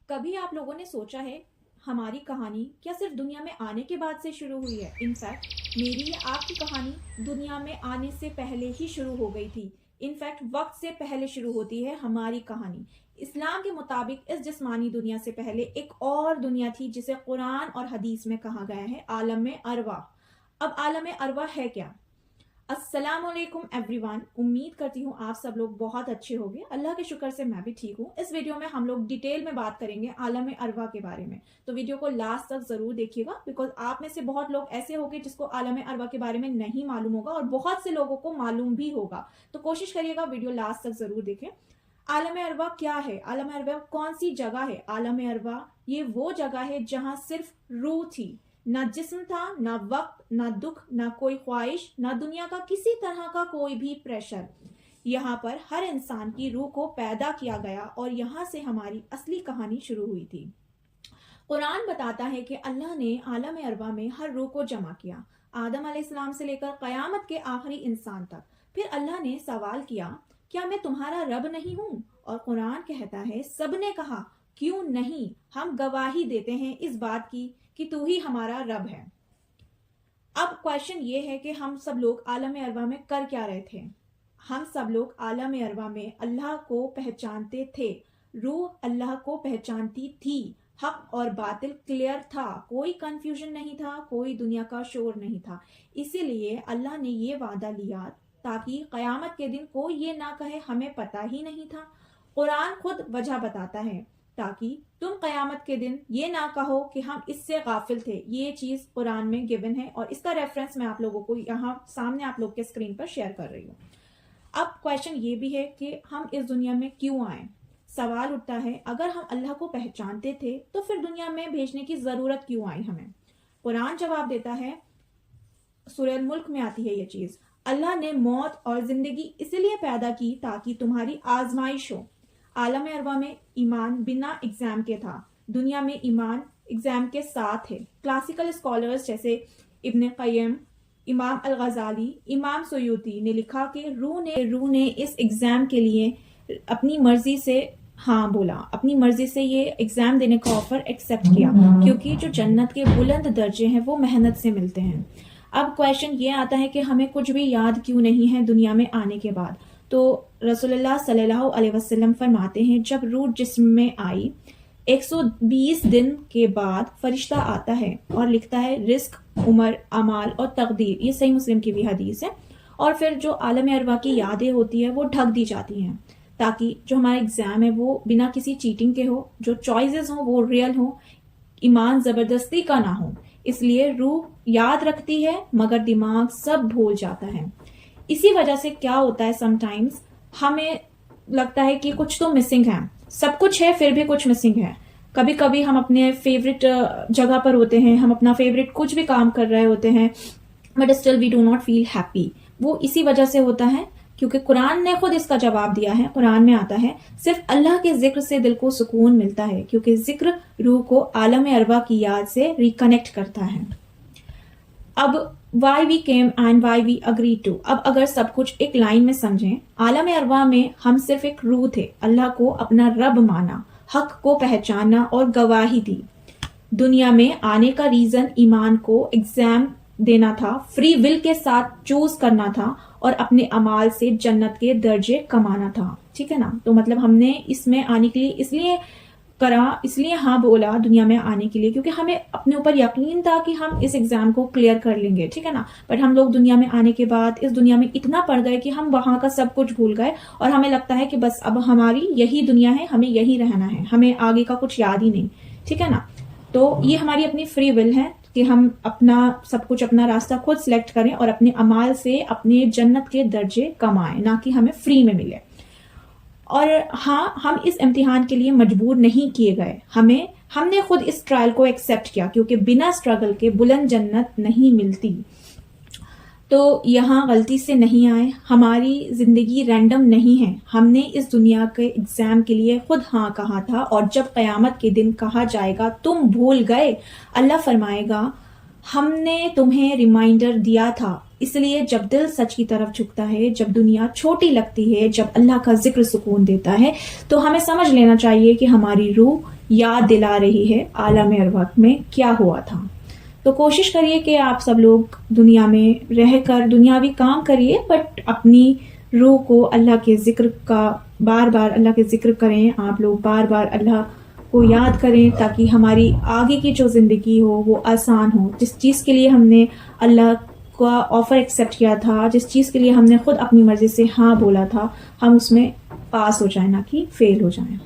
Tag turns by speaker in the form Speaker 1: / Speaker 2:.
Speaker 1: कभी आप लोगों ने सोचा है हमारी कहानी क्या सिर्फ दुनिया में आने के बाद से शुरू हुई है? इनफैक्ट मेरी या आपकी कहानी दुनिया में आने से पहले ही शुरू हो गई थी। इनफैक्ट वक्त से पहले शुरू होती है हमारी कहानी। इस्लाम के मुताबिक इस जिस्मानी दुनिया से पहले एक और दुनिया थी जिसे कुरान और हदीस में कहा गया है आलम अरवा। अब आलम अरवा है क्या? अस्सलामुअलैकुम एवरीवन, उम्मीद करती हूँ आप सब लोग बहुत अच्छे होंगे। अल्लाह के शुक्र से मैं भी ठीक हूँ। इस वीडियो में हम लोग डिटेल में बात करेंगे आलम अरवा के बारे में, तो वीडियो को लास्ट तक जरूर देखिएगा बिकॉज आप में से बहुत लोग ऐसे होंगे जिसको आलम अरवा के बारे में नहीं मालूम होगा और बहुत से लोगों को मालूम भी होगा, तो कोशिश करिएगा वीडियो लास्ट तक जरूर देखें। आलम अरवा क्या है? आलम अरवा कौन सी जगह है? आलम अरवा ये वो जगह है जहां सिर्फ रूह थी, ना जिस्म था, ना वक्त, ना दुख, ना कोई ख्वाहिश, ना दुनिया का किसी तरह का कोई भी प्रेशर। यहाँ पर हर इंसान की रूह को पैदा किया गया और यहाँ से हमारी असली कहानी शुरू हुई थी। कुरान बताता है कि अल्लाह ने आलम अरवा में हर रूह को जमा किया, आदम अलैहिस्सलाम से लेकर कयामत के आखिरी इंसान तक। फिर अल्लाह ने सवाल किया, क्या मैं तुम्हारा रब नहीं हूँ? और कुरान कहता है, सबने कहा क्यों नहीं, हम गवाही देते हैं इस बात की कि तू ही हमारा रब है। अब क्वेश्चन ये है कि हम सब लोग आलम अरवा में कर क्या रहे थे? हम सब लोग आलम अरवा में अल्लाह को पहचानते थे, रूह अल्लाह को पहचानती थी, हक और बातिल क्लियर था, कोई कंफ्यूजन नहीं था, कोई दुनिया का शोर नहीं था। इसीलिए अल्लाह ने ये वादा लिया ताकि कयामत के दिन कोई ये ना कहे हमें पता ही नहीं था। कुरान खुद वजह बताता है ताकि तुम कयामत के दिन ये ना कहो कि हम इससे गाफिल थे। ये चीज कुरान में गिवन है और इसका रेफरेंस मैं आप लोगों को यहाँ सामने आप लोग के स्क्रीन पर शेयर कर रही हूँ। अब क्वेश्चन ये भी है कि हम इस दुनिया में क्यों आए? सवाल उठता है, अगर हम अल्लाह को पहचानते थे तो फिर दुनिया में भेजने की जरूरत क्यों आई हमें? कुरान जवाब देता है, सूरह मुल्क में आती है ये चीज, अल्लाह ने मौत और जिंदगी इसलिए पैदा की ताकि तुम्हारी आजमाइश हो। आलम अरवा में ईमान बिना एग्जाम के था, दुनिया में ईमान एग्जाम के साथ है। क्लासिकल स्कॉलर्स जैसे इब्न क़य्यम, इमाम अल गज़ाली, इमाम सुयूती ने लिखा कि रूह ने इस एग्जाम के लिए अपनी मर्जी से हाँ बोला, अपनी मर्जी से ये एग्जाम देने का ऑफर एक्सेप्ट किया, क्योंकि जो जन्नत के बुलंद दर्जे हैं वो मेहनत से मिलते हैं। अब क्वेश्चन ये आता है कि हमें कुछ भी याद क्यों नहीं है दुनिया में आने के बाद? तो रसूलुल्लाह सल्लल्लाहु अलैहि वसल्लम फरमाते हैं, जब रूह जिस्म में आई 120 दिन के बाद फरिश्ता आता है और लिखता है रिस्क, उम्र, अमाल और तकदीर। ये सही मुस्लिम की भी हदीस है। और फिर जो आलम अरवा की यादें होती है वो ढक दी जाती हैं ताकि जो हमारा एग्जाम है वो बिना किसी चीटिंग के हो, जो चॉइसेस हो वो रियल हो, ईमान जबरदस्ती का ना हो। इसलिए रूह याद रखती है मगर दिमाग सब भूल जाता है। इसी वजह से क्या होता है, समटाइम्स हमें लगता है कि कुछ तो मिसिंग है, सब कुछ है फिर भी कुछ मिसिंग है। कभी कभी हम अपने फेवरेट जगह पर होते हैं, हम अपना फेवरेट कुछ भी काम कर रहे होते हैं but still we do not feel happy. वो इसी वजह से होता है क्योंकि कुरान ने खुद इसका जवाब दिया है। कुरान में आता है, सिर्फ अल्लाह के जिक्र से दिल को सुकून मिलता है, क्योंकि जिक्र रूह को आलम अरवा की याद से रिकनेक्ट करता है। अब why we came and why we agreed to। अब अगर सब कुछ एक लाइन में समझें, आलम अरवा में हम सिर्फ एक रूह थे, अल्लाह को अपना रब माना, हक को पहचाना और गवाही दी। दुनिया में आने का रीजन ईमान को एग्जाम देना था, फ्री विल के साथ चूज करना था और अपने अमाल से जन्नत के दर्जे कमाना था। ठीक है ना? तो मतलब हमने इसमें आने के लिए इसलिए हाँ बोला दुनिया में आने के लिए, क्योंकि हमें अपने ऊपर यकीन था कि हम इस एग्जाम को क्लियर कर लेंगे। ठीक है ना? बट हम लोग दुनिया में आने के बाद इस दुनिया में इतना पड़ गए कि हम वहां का सब कुछ भूल गए और हमें लगता है कि बस अब हमारी यही दुनिया है, हमें यही रहना है, हमें आगे का कुछ याद ही नहीं। ठीक है ना? तो ये हमारी अपनी फ्री विल है कि हम अपना सब कुछ, अपना रास्ता खुद सिलेक्ट करें और अपने अमाल से अपने जन्नत के दर्जे कमाएं, ना कि हमें फ्री में मिले। और हाँ, हम इस इम्तिहान के लिए मजबूर नहीं किए गए, हमने खुद इस ट्रायल को एक्सेप्ट किया, क्योंकि बिना स्ट्रगल के बुलंद जन्नत नहीं मिलती। तो यहाँ गलती से नहीं आए, हमारी जिंदगी रैंडम नहीं है, हमने इस दुनिया के एग्जाम के लिए खुद हाँ कहा था और जब कयामत के दिन कहा जाएगा तुम भूल गए, अल्लाह फरमाएगा हमने तुम्हें रिमाइंडर दिया था। इसलिए जब दिल सच की तरफ झुकता है, जब दुनिया छोटी लगती है, जब अल्लाह का जिक्र सुकून देता है, तो हमें समझ लेना चाहिए कि हमारी रूह یاد دلا رہی ہے عالم ارواح میں کیا ہوا تھا. تو کوشش کریے کہ آپ سب لوگ دنیا میں رہ کر دنیاوی کام کریے، بٹ اپنی روح کو اللہ کے ذکر کا بار بار اللہ کے ذکر کریں. آپ لوگ بار بار اللہ کو یاد کریں تاکہ ہماری آگے کی جو زندگی ہو وہ آسان ہو. جس چیز کے لیے ہم نے اللہ کا آفر ایکسیپٹ کیا تھا، جس چیز کے لیے ہم نے خود اپنی مرضی سے ہاں بولا تھا، ہم اس میں پاس ہو جائیں نہ کہ فیل ہو جائیں.